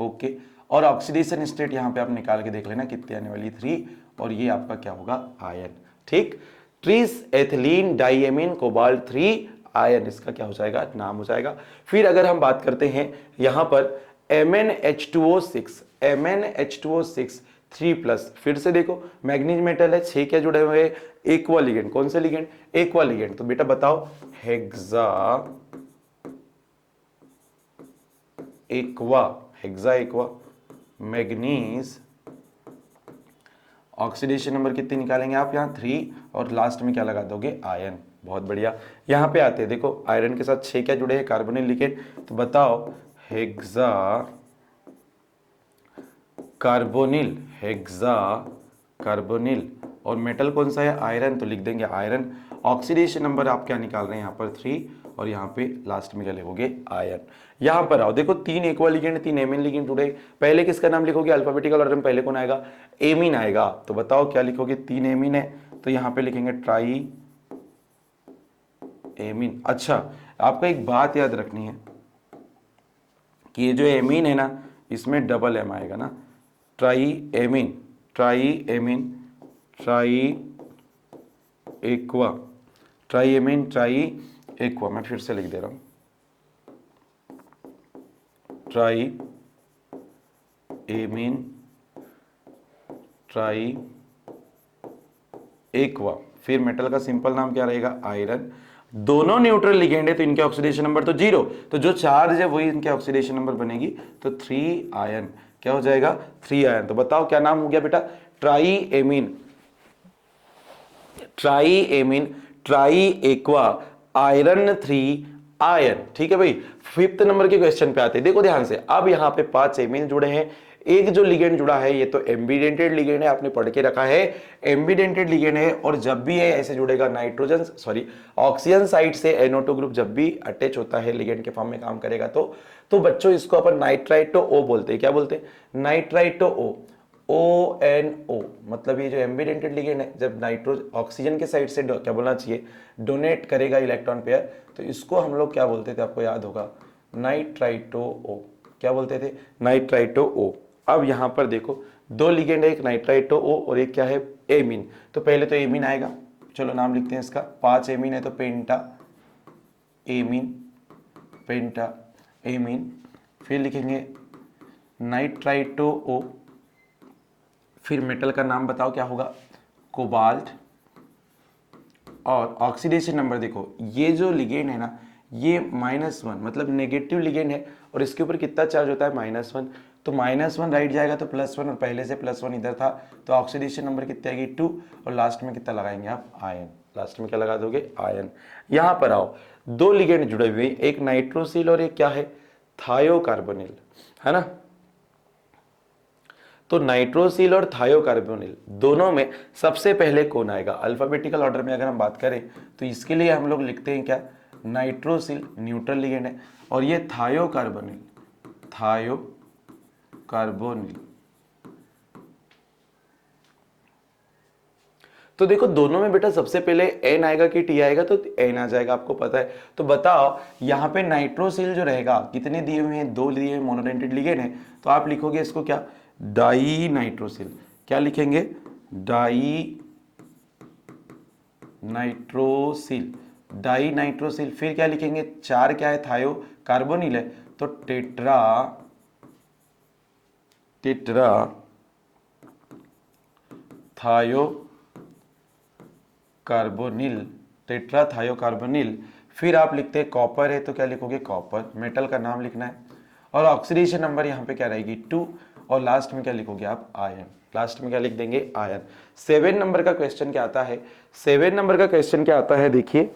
ओके, और ऑक्सीडेशन स्टेट यहाँ पे आप निकाल के देख लेना कितनी आने वाली? 3। और ये आपका क्या होगा? आयन। ठीक, tris ethylene diamine cobalt 3 ion, इसका क्या हो जाएगा? नाम हो जाएगा। फिर अगर हम बात करते हैं यहां पर MnH2O6, MnH2O6 3+, फिर से देखो मैग्नीज मेटल है, 6 क्या जुड़े हुए हैं? Aqua ligand. कौन से लिगेंड? Aqua ligand. तो बेटा बताओ, hexa aqua, hexa aqua, manganese, oxidation number कितने निकालेंगे आप? यहाँ 3, और लास्ट में क्या लगा दोगे? आयन। बहुत बढ़िया। यहां पे आते हैं, देखो आयरन के साथ 6 क्या जुड़े हैं? Carbonyl ligand. तो बताओ, हेक्सा कार्बोनिल, हेक्सा कार्बोनिल, और मेटल कौन सा है? आयरन। तो लिख देंगे आयरन। ऑक्सीडेशन नंबर आप क्या निकाल रहे हैं यहाँ पर? 3, और यहाँ पे लास्ट में क्या लिखोगे? आयन। यहाँ पर आओ, देखो 3 एक्वा लिगेंड, 3 एमीन लिगेंड जुड़े। पहले किसका नाम लिखोगे? अल्फाबेटिकल ऑर्डर में पहले कौन आएगा? एमीन आएगा। तो बताओ क्या लिखोगे? 3 एमीन है, तो यहाँ पे लिखेंगे ट्राई एमीन। अच्छा, आपको एक बात याद रखनी है कि ये जो एमीन है ना, इसमें डबल एम आएगा ना, try amine, try amine, try aqua, try amine, try aqua. मैं फिर से लिख दे रहा हूं, ट्राई एमीन, ट्राई एक्वा। फिर मेटल का सिंपल नाम क्या रहेगा? आयरन। दोनों न्यूट्रल लिगेंड है तो इनके ऑक्सीडेशन नंबर तो 0, तो जो चार्ज है वही इनके ऑक्सीडेशन नंबर बनेगी, तो 3 आयन। क्या हो जाएगा? 3 आयन। तो बताओ क्या नाम हो गया बेटा? Try amine, try amine, try aqua, iron 3 ion. ठीक है भाई। 5th नंबर के क्वेश्चन पे आते हैं, देखो ध्यान से। अब यहाँ पे 5 एमीन जुड़े हैं, एक जो लिगेंड जुड़ा है ये तो एम्बिडेंटेड लिगेंड है, आपने पढ़ के रखा है, एम्बिडेंटेड लिगेंड है। और जब भी ये ऐसे जुड़ेगा नाइट्रोजन सॉरी ऑक्सीजन साइड से NO2 ग्रुप जब भी अटैच होता है लिगेंड के फॉर्म में काम करेगा तो बच्चों इसको अपन नाइट्राइटो ओ बोलते हैं। क्या बोलते हैं? नाइट्राइटो ओ, ONO। मतलब ये जो एम्बिडेंटेड लिगेंड है, जब नाइट्रोज ऑक्सीजन के साइड से क्या बोलना चाहिए? डोनेट करेगा इलेक्ट्रॉन पेयर, तो इसको हम लोग क्या बोलते थे? आपको याद होगा, नाइट्राइटो ओ। क्या बोलते थे? नाइट्राइटो ओ। अब यहां पर देखो 2 लिगेंड है, एक नाइट्राइटो ओ और एक क्या है? एमीन। तो पहले तो एमीन आएगा, चलो नाम लिखते हैं इसका। 5 एमीन है तो पेंटा एमीन, पेंटा एमीन। फिर लिखेंगे नाइट्राइटो ओ। फिर मेटल का नाम बताओ क्या होगा? कोबाल्ट। और ऑक्सीडेशन नंबर देखो, ये जो लिगेंड है ना, ये -1 मतलब नेगेटिव लिगेंड है, और इसके ऊपर कितना चार्ज होता है? -1। तो -1 राइट जाएगा तो +1, और पहले से +1 इधर था, तो ऑक्सीडेशन नंबर कितनी आएगी? 2। और लास्ट में कितना लगाएंगे आप? आयन। लास्ट में क्या लगा दोगे? आयन। यहां पर आओ, 2 लिगेंड जुड़े हुए, एक नाइट्रोसिल और एक क्या है? थायोकार्बोनिल, है ना। तो नाइट्रोसिल और थायोकार्बोनिल दोनों में सबसे पहले कौन आएगा? अल्फाबेटिकल ऑर्डर में अगर हम बात करें तो इसके लिए हम लोग लिखते हैं क्या? नाइट्रोसिल न्यूट्रल लिगेंड है, और ये थायोकार्बोनिल, थायोकार्बोनिल। तो देखो दोनों में बेटा सबसे पहले N आएगा कि T आएगा? तो N आ जाएगा, आपको पता है। तो बताओ यहाँ पे नाइट्रोसिल जो रहेगा, कितने दिए हुए हैं? 2 दिए हुए मोनोडेंटेड लिगेंड है, तो आप लिखोगे इसको क्या? Di nitrosyl. क्या लिखेंगे? Di nitrosyl, di nitrosyl. फिर क्या लिखेंगे? 4 क्या है? थायो कार्बोनिल है, तो टेट्रा, टेट्रा थायो कार्बोनिल, टेट्रा थायो कार्बोनिल। फिर आप लिखते हैं कॉपर है, तो क्या लिखोगे? कॉपर। मेटल का नाम लिखना है, और ऑक्सीडेशन नंबर यहाँ पे क्या रहेगी? 2। और लास्ट में क्या लिखोगे आप? आयन। लास्ट में क्या लिख देंगे? आयन। 7 नंबर का क्वेश्चन क्या आता है? 7 नंबर का क्वेश्चन क्या आता है? देखिए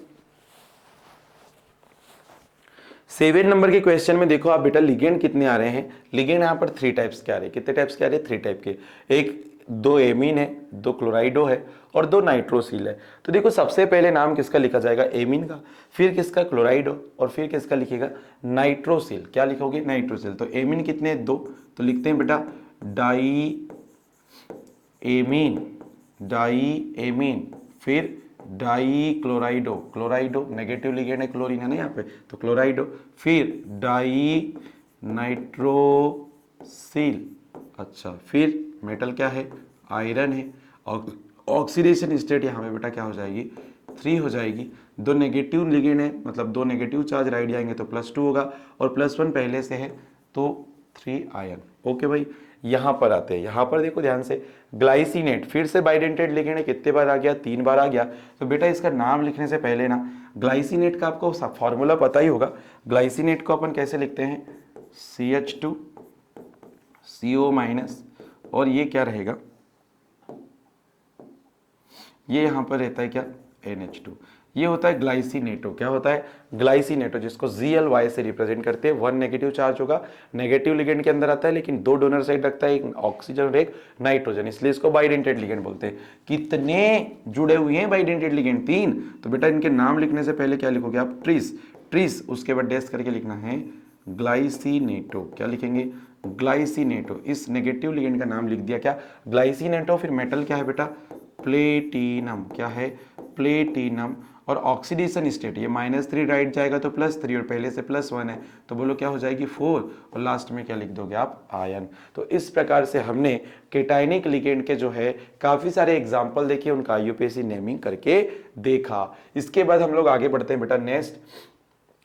7 नंबर के क्वेश्चन में देखो आप बेटा लिगेंड कितने आ रहे हैं। लिगेंड यहाँ पर 3 टाइप्स के आ रहे हैं। कितने टाइप्स के आ रहे हैं? 3 टाइप के। एक 2 एमीन है, 2 क्लोराइडो है और 2 नाइट्रोसिल है। तो देखो सबसे पहले नाम किसका लिखा जाएगा? एमीन का, फिर किसका? क्लोराइडो, और फिर किसका लिखेगा? नाइट्रोसिल। क्या लिखोगे? नाइट्रोसिल। तो एमीन कितने? 2, तो लिखते हैं बेटा डाई एमीन, डाई एमीन, फिर डाई क्लोराइडो, क्लोराइडो नेगेटिव लिगेंड है, क्लोरीन है ना यहाँ पे, तो क्लोराइडो, फिर डाई नाइट्रोसिल। अच्छा, फिर मेटल क्या है? आयरन है। और ऑक्सीडेशन स्टेट यहाँ पे बेटा क्या हो जाएगी? 3 हो जाएगी। 2 नेगेटिव लिगेंड है, मतलब 2 नेगेटिव चार्ज राइट जाएंगे तो +2 होगा, और +1 पहले से है तो 3 आयन। ओके भाई, यहां पर आते हैं। यहां पर देखो ध्यान से, ग्लाइसिनेट फिर से बाइडेंटेड लिगेंड है, कितने बार आ गया? 3 बार आ गया। तो बेटा इसका नाम लिखने से पहले ना ग्लाइसिनेट का आपको फॉर्मूला पता ही होगा। ग्लाइसिनेट को अपन कैसे लिखते हैं? CH2CO-, और ये क्या रहेगा? ये यहां पर रहता है क्या? NH2। ये होता है ग्लाइसिनेटो। क्या होता है? ग्लाइसिनेटो, जिसको Gly से रिप्रेजेंट करते हैं। 1 नेगेटिव चार्ज होगा, नेगेटिव लिगेंड के अंदर आता है, लेकिन 2 डोनर साइड रखता है, एक ऑक्सीजन और एक नाइट्रोजन, इसलिए इसको बाइडेंटेड लिगेंड बोलते हैं। कितने जुड़े हुए हैं बाइडेंटेड लिगेंड? 3। तो बेटा इनके नाम लिखने से पहले क्या लिखोगे आप? ट्रिस, ट्रिस, उसके बाद डैश करके लिखना है ग्लाइसिनेटो। क्या लिखेंगे? ग्लाइसिनेटो। इस नेगेटिव लिगेंड का नाम लिख दिया क्या? ग्लाइसिनेटो। फिर मेटल क्या है बेटा? प्लेटिनम। क्या है? प्लेटिनम। और ऑक्सीडेशन स्टेट, ये -3 राइट जाएगा तो +3, और पहले से +1 है, तो बोलो क्या हो जाएगी? 4, और लास्ट में क्या लिख दोगे आप? आयन। तो इस प्रकार से हमने केटाइनिक लिगेंड के जो है काफी सारे एग्जाम्पल देखे, उनका IUPAC नेमिंग करके देखा। इसके बाद हम लोग आगे बढ़ते हैं बेटा। नेक्स्ट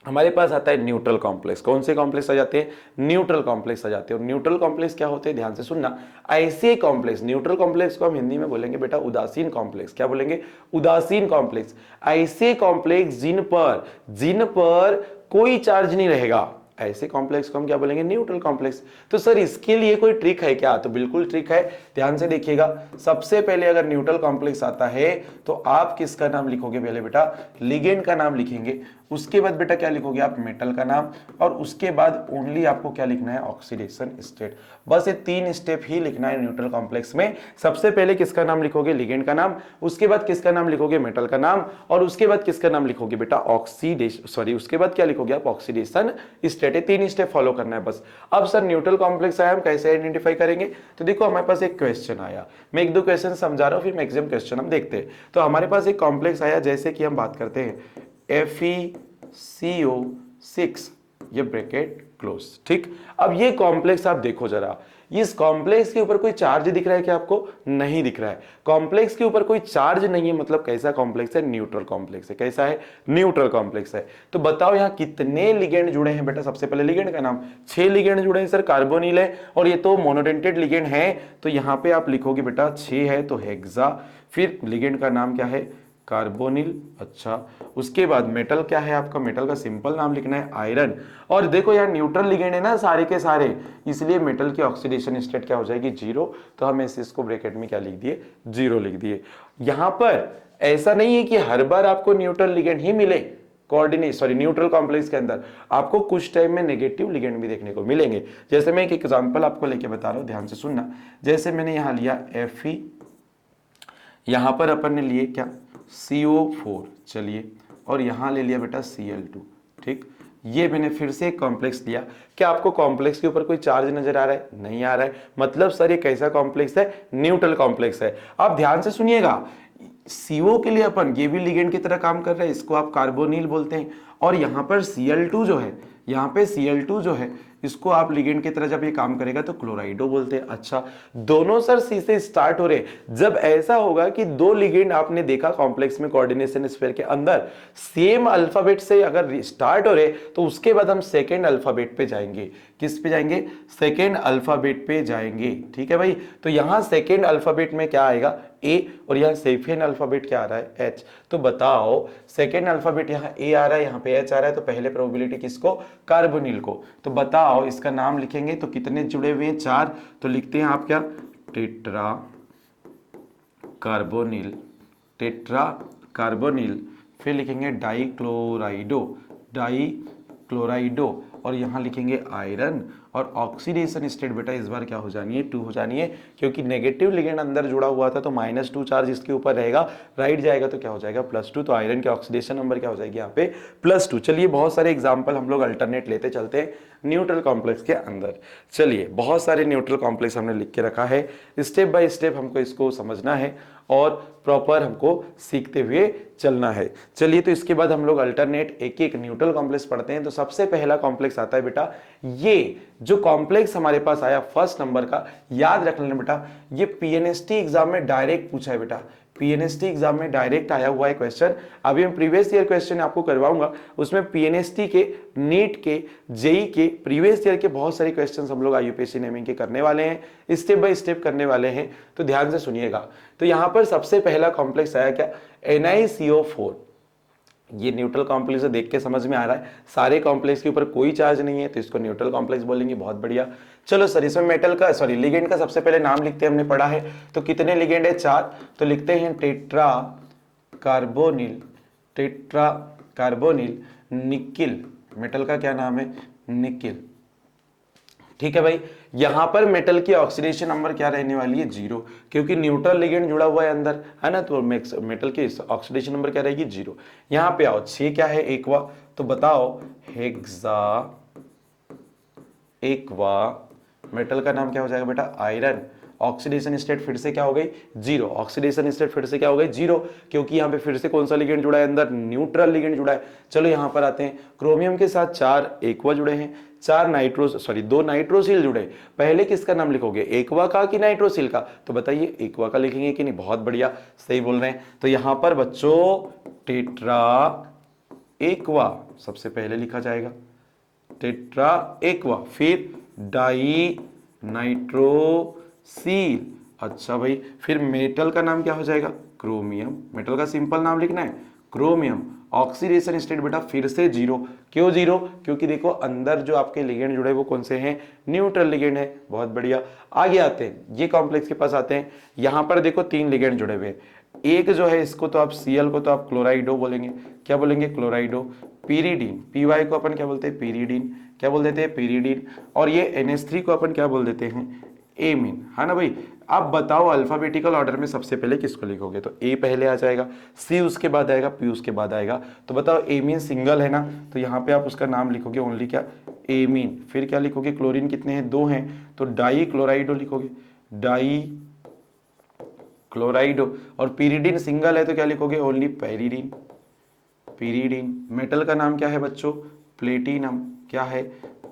हमारे पास आता है न्यूट्रल कॉम्प्लेक्स। कौन से कॉम्प्लेक्स आ जाते हैं? न्यूट्रल कॉम्प्लेक्स आ जाते हैं। और न्यूट्रल कॉम्प्लेक्स क्या होते हैं? ध्यान से सुनना। ऐसे कॉम्प्लेक्स, न्यूट्रल कॉम्प्लेक्स को हम हिंदी में बोलेंगे बेटा उदासीन कॉम्प्लेक्स। क्या बोलेंगे? उदासीन कॉम्प्लेक्स। ऐसे कॉम्प्लेक्स जिन पर कोई चार्ज नहीं रहेगा, ऐसे कॉम्प्लेक्स को हम क्या बोलेंगे? Neutral complex. तो सर इसके लिए कोई ट्रिक है क्या? तो बिल्कुल ट्रिक है, ध्यान से देखिएगा। सबसे पहले अगर न्यूट्रल कॉम्प्लेक्स आता है तो आप किसका नाम लिखोगे? पहले बेटा लिगेंड का नाम लिखेंगे, उसके बाद बेटा क्या लिखोगे आप? मेटल का नाम, और उसके बाद ओनली आपको क्या लिखना है? Oxidation state. बस ये 3 स्टेप ही लिखना है न्यूट्रल कॉम्प्लेक्स में। सबसे पहले किसका नाम लिखोगे? लिगेंड का नाम, उसके बाद किसका नाम लिखोगे? मेटल का नाम, और उसके बाद किसका नाम लिखोगे बेटा? उसके बाद क्या लिखोगे आप? Oxidation state. 3 स्टेप फॉलो करना है बस। अब सर न्यूट्रल कॉम्प्लेक्स आया, हम कैसे आइडेंटिफाई करेंगे? तो देखो हमारे पास एक क्वेश्चन आया, मैं 1-2 क्वेश्चन समझा रहा हूं, फिर मैक्सिमम क्वेश्चन हम देखते हैं। तो हमारे पास एक कॉम्प्लेक्स आया, जैसे कि हम बात करते हैं FeCO6, ये ब्रैकेट क्लोज। ठीक, अब ये कॉम्प्लेक्स आप देखो जरा, इस कॉम्प्लेक्स के ऊपर कोई चार्ज दिख रहा है क्या आपको? नहीं दिख रहा है। कॉम्प्लेक्स के ऊपर कोई चार्ज नहीं है, मतलब कैसा कॉम्प्लेक्स है? न्यूट्रल कॉम्प्लेक्स है। कैसा है? न्यूट्रल कॉम्प्लेक्स है। तो बताओ यहां कितने लिगेंड जुड़े हैं बेटा? सबसे पहले लिगेंड का नाम, 6 लिगेंड जुड़े हैं सर, कार्बोनिल है, और ये तो मोनोडेंटेड लिगेंड है, तो यहां पे आप लिखोगे बेटा 6 है तो हेक्सा। फिर लिगेंड का नाम क्या है? कार्बोनिल। अच्छा, उसके बाद मेटल क्या है आपका? मेटल का सिंपल नाम लिखना है आयरन। और देखो यार न्यूट्रल लिगेंड है ना सारे के सारे, इसलिए मेटल की ऑक्सीडेशन स्टेट क्या हो जाएगी? 0। तो हम इसको ब्रैकेट में क्या लिख दिए? 0 लिख दिए। यहां पर ऐसा नहीं है कि हर बार आपको न्यूट्रल लिगेंड ही मिले न्यूट्रल कॉम्प्लेक्स के अंदर, आपको कुछ टाइम में नेगेटिव लिगेंड भी देखने को मिलेंगे। जैसे मैं एक एग्जांपल आपको लेके बता रहा हूं, ध्यान से सुनना। जैसे मैंने यहां लिया Fe, यहां पर अपन ने लिए क्या? CO4, चलिए, और यहां ले लिया बेटा Cl2। ठीक, ये मैंने फिर से एक कॉम्प्लेक्स लिया। क्या आपको कॉम्प्लेक्स के ऊपर कोई चार्ज नजर आ रहा है? नहीं आ रहा है, मतलब सर ये कैसा कॉम्प्लेक्स है? न्यूट्रल कॉम्प्लेक्स है। आप ध्यान से सुनिएगा, CO के लिए अपन ये भी लिगेंड की तरह काम कर रहे हैं, इसको आप कार्बोनिल बोलते हैं। और यहां पर Cl2 जो है, यहां पे Cl2 जो है, इसको आप लिगेंड की तरह जब ये काम करेगा तो क्लोराइडो बोलते हैं। अच्छा, दोनों सर सी से स्टार्ट हो रहे। जब ऐसा होगा कि 2 लिगेंड आपने देखा कॉम्प्लेक्स में कोऑर्डिनेशन स्फीयर के अंदर सेम अल्फाबेट से अगर स्टार्ट हो रहे, तो उसके बाद हम सेकेंड अल्फाबेट पे जाएंगे। किस पे जाएंगे? सेकेंड अल्फाबेट पे जाएंगे। ठीक है भाई, तो यहां सेकेंड अल्फाबेट में क्या आएगा? A, और यहां सेकेंड अल्फाबेट क्या आ रहा है? H। तो बताओ सेकेंड अल्फाबेट यहां A आ रहा है, यहां पे H आ रहा है, तो पहले प्रोबेबिलिटी किसको? कार्बोनिल को। तो बताओ इसका नाम लिखेंगे तो कितने जुड़े हुए हैं? 4। तो लिखते हैं आप क्या? Tetra carbonyl, tetra carbonyl. फिर लिखेंगे डाई क्लोराइडो, डाई क्लोराइडो और यहाँ लिखेंगे आयरन और ऑक्सीडेशन स्टेट बेटा इस बार क्या हो जानी है 2 हो जानी है, क्योंकि नेगेटिव लिगेंड अंदर जुड़ा हुआ था तो -2 चार्ज इसके ऊपर रहेगा, राइट जाएगा तो क्या हो जाएगा +2, तो आयरन के ऑक्सीडेशन नंबर क्या हो जाएगी यहाँ पे +2। चलिए बहुत सारे एग्जाम्पल हम लोग अल्टरनेट लेते चलते हैं न्यूट्रल कॉम्प्लेक्स के अंदर। चलिए बहुत सारे न्यूट्रल कॉम्प्लेक्स हमने लिख के रखा है, स्टेप बाय स्टेप हमको इसको समझना है और प्रॉपर हमको सीखते हुए चलना है। चलिए तो इसके बाद हम लोग अल्टरनेट एक एक न्यूट्रल कॉम्प्लेक्स पढ़ते हैं। तो सबसे पहला कॉम्प्लेक्स आता है बेटा, ये जो कॉम्प्लेक्स हमारे पास आया फर्स्ट नंबर का, याद रख लेना बेटा, ये पीएनएसटी एग्जाम में डायरेक्ट पूछा है बेटा, पीएनएसटी एग्जाम में डायरेक्ट आया हुआ है क्वेश्चन। अभी मैं प्रीवियस ईयर क्वेश्चन आपको करवाऊंगा, उसमें पीएनएसटी के, नीट के, जेई के प्रीवियस ईयर के बहुत सारे क्वेश्चंस हम लोग आईयूपीएससी नेमिंग के करने वाले हैं, स्टेप बाय स्टेप करने वाले हैं, तो ध्यान से सुनिएगा। तो यहां पर सबसे पहला कॉम्प्लेक्स आया क्या, NiCO4। ये न्यूट्रल कॉम्प्लेक्स देख के समझ में आ रहा है, सारे कॉम्प्लेक्स के ऊपर कोई चार्ज नहीं है तो इसको न्यूट्रल कॉम्प्लेक्स बोलेंगे, बहुत बढ़िया। चलो सर इसमें मेटल का लिगेंड का सबसे पहले नाम लिखते हैं, हमने पढ़ा है तो कितने लिगेंड है 4, तो लिखते हैं टेट्रा कार्बोनिल निकिल, मेटल का क्या नाम है निकिल, ठीक है भाई। यहां पर मेटल की ऑक्सीडेशन नंबर क्या रहने वाली है 0, क्योंकि न्यूट्रल लिगेंड जुड़ा हुआ है अंदर, है ना, तो मेटल की ऑक्सीडेशन नंबर क्या रहेगी 0। यहां पे आओ 6 क्या है एक्वा, तो बताओ हेक्सा एक्वा, मेटल का नाम क्या हो जाएगा बेटा आयरन, ऑक्सीडेशन स्टेट फिर से क्या हो गई 0, ऑक्सीडेशन स्टेट फिर से क्या हो गई 0, क्योंकि यहां पे फिर से कौन सा लिगेंड जुड़ा है अंदर, न्यूट्रल लिगेंड जुड़ा है। चलो यहां पर आते हैं, क्रोमियम के साथ 4 एक्वा जुड़े हैं, 2 नाइट्रोसिल जुड़े, पहले किसका नाम लिखोगे एक्वा का कि नाइट्रोसिल का, तो बताइए एक्वा का लिखेंगे कि नहीं, बहुत बढ़िया सही बोल रहे हैं। तो यहां पर बच्चों टेट्रा एक्वा सबसे पहले लिखा जाएगा, टेट्रा एक्वा, फिर डाई नाइट्रोसिल, अच्छा भाई, फिर मेटल का नाम क्या हो जाएगा क्रोमियम, मेटल का सिंपल नाम लिखना है क्रोमियम, ऑक्सीडेशन स्टेट बेटा फिर से 0, क्यों 0, क्योंकि देखो अंदर जो आपके लिगेंड जुड़े वो कौन से हैं, न्यूट्रल लिगेंड है, बहुत बढ़िया। आगे आते हैं, ये कॉम्प्लेक्स के पास आते हैं, यहां पर देखो 3 लिगेंड जुड़े हुए, एक जो है इसको तो आप Cl को तो आप क्लोराइडो बोलेंगे, क्या बोलेंगे क्लोराइडो, पीरिडीन, पी को अपन क्या बोलते हैं पीरिडीन, क्या बोल देते हैं पीरिडीन, और ये NH3 को अपन क्या बोल देते हैं एमीन, है ना भाई। अब बताओ अल्फाबेटिकल ऑर्डर में सबसे पहले किसको लिखोगे, तो ए पहले आ जाएगा, सी उसके बाद आएगा, पी उसके बाद आएगा, तो बताओ एमीन सिंगल है ना, तो यहाँ पे आप उसका नाम लिखोगे ओनली क्या एमीन, फिर क्या लिखोगे क्लोरीन कितने हैं 2 हैं, तो डाई क्लोराइडो लिखोगे, डाई क्लोराइडो, और पीरिडीन सिंगल है तो क्या लिखोगे ओनली पैरिडीन, पीरिडीन। मेटल का नाम क्या है बच्चों प्लेटिनम, क्या है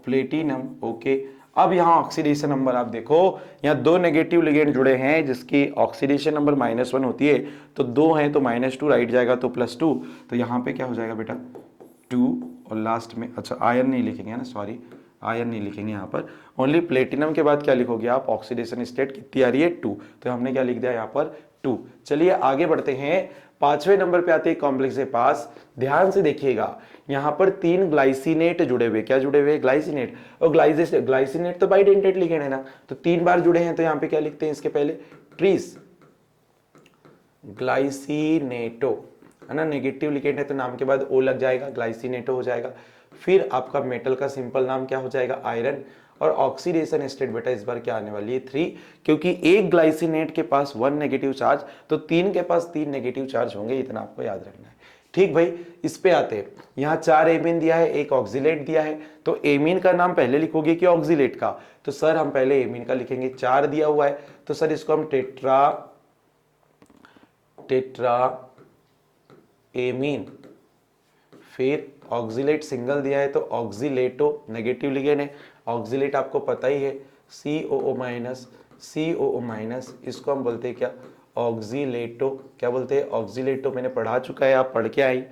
प्लेटिनम, ओके। अब यहाँ ऑक्सीडेशन नंबर आप देखो, यहाँ 2 नेगेटिव लिगेंड जुड़े हैं जिसकी ऑक्सीडेशन नंबर -1 होती है, तो 2 हैं तो -2 राइट जाएगा तो +2, तो यहाँ पे क्या हो जाएगा बेटा 2, और लास्ट में अच्छा आयरन नहीं लिखेंगे ना, सॉरी आयरन नहीं लिखेंगे यहाँ पर, ओनली प्लेटिनम के बाद क्या लिखोगे आप ऑक्सीडेशन स्टेट कितनी आ रही है 2, तो हमने क्या लिख दिया यहाँ पर 2। चलिए आगे बढ़ते हैं, 5वें नंबर पे आते हैं कॉम्प्लेक्स के पास, ध्यान से देखिएगा, यहाँ पर 3 ग्लाइसिनेट जुड़े हुए, क्या जुड़े हुए ग्लाइसिनेट, और ग्लाइसिनेट तो बाइडेंटेट लिगेंड है ना, तो 3 बार जुड़े हैं तो यहाँ पे क्या लिखते हैं इसके पहले ट्रीस ग्लाइसिनेटो, है ना, नेगेटिव लिगेंड है तो नाम के बाद ओ लग जाएगा, ग्लाइसिनेटो हो जाएगा। फिर आपका मेटल का सिंपल नाम क्या हो जाएगा आयरन, और ऑक्सीडेशन स्टेट बेटा इस बार क्या आने वाली है 3, क्योंकि एक ग्लाइसिनेट के पास 1 नेगेटिव चार्ज, तो 3 के पास 3 नेगेटिव चार्ज होंगे, इतना आपको याद रखना है, ठीक भाई। इस पे आते हैं, यहाँ 4 एमीन दिया है, एक ऑक्सीलेट दिया है, तो एमीन का नाम पहले लिखोगे कि ऑक्सीलेट का, तो सर हम पहले एमीन का लिखेंगे, 4 दिया हुआ है तो सर इसको हम टेट्रा एमीन, फिर ऑक्सीलेट सिंगल दिया है तो ऑक्सीलेटो, नेगेटिव लिगेंड है, ऑक्सीलेट आपको पता ही है COO-, इसको हम बोलते हैं क्या ऑक्सीलेटो, क्या बोलते हैं ऑक्सीलेटो, मैंने पढ़ा चुका है, आप पढ़ के आई।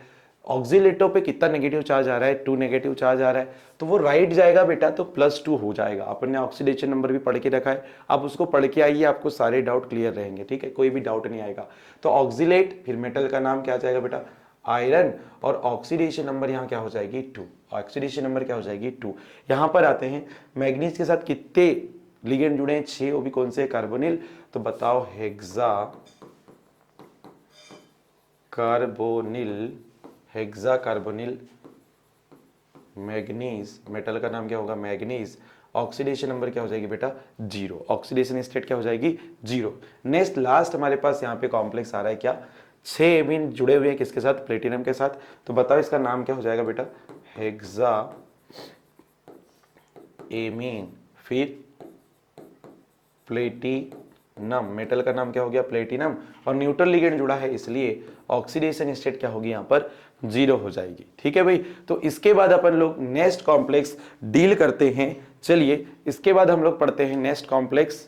ऑक्सीलेटो पे कितना नेगेटिव चार्ज आ रहा है 2 नेगेटिव चार्ज आ रहा है, तो वो राइट जाएगा बेटा तो +2 हो जाएगा, अपन ने ऑक्सीडेशन नंबर भी पढ़ के रखा है, आप उसको पढ़ के आइए, आपको सारे डाउट क्लियर रहेंगे, ठीक है, कोई भी डाउट नहीं आएगा। तो ऑक्सीलेट, फिर मेटल का नाम क्या जाएगा बेटा आयरन, और ऑक्सीडेशन नंबर यहाँ क्या हो जाएगी 2, ऑक्सीडेशन नंबर क्या हो जाएगी 2। यहां पर आते हैं, मैग्नीज के साथ कितने लिगेंड जुड़े हैं 6, वो भी कौन से कार्बोनिल, तो बताओ हेक्सा कार्बोनिल मैग्नीज, मेटल का नाम क्या होगा मैग्नीज, ऑक्सीडेशन नंबर क्या हो जाएगी बेटा 0, ऑक्सीडेशन स्टेट क्या हो जाएगी 0। नेक्स्ट लास्ट हमारे पास यहाँ पे कॉम्प्लेक्स आ रहा है क्या, 6 एमीन जुड़े हुए हैं किसके साथ, प्लेटिनम के साथ, तो बताओ इसका नाम क्या हो जाएगा बेटा, हेक्सा एमीन, फिर प्लेटिनम, मेटल का नाम क्या हो गया प्लेटिनम, और न्यूट्रल लिगेंड जुड़ा है इसलिए ऑक्सीडेशन स्टेट क्या होगी यहाँ पर 0 हो जाएगी। ठीक है भाई, तो इसके बाद अपन लोग नेक्स्ट कॉम्प्लेक्स डील करते हैं। चलिए इसके बाद हम लोग पढ़ते हैं नेक्स्ट कॉम्प्लेक्स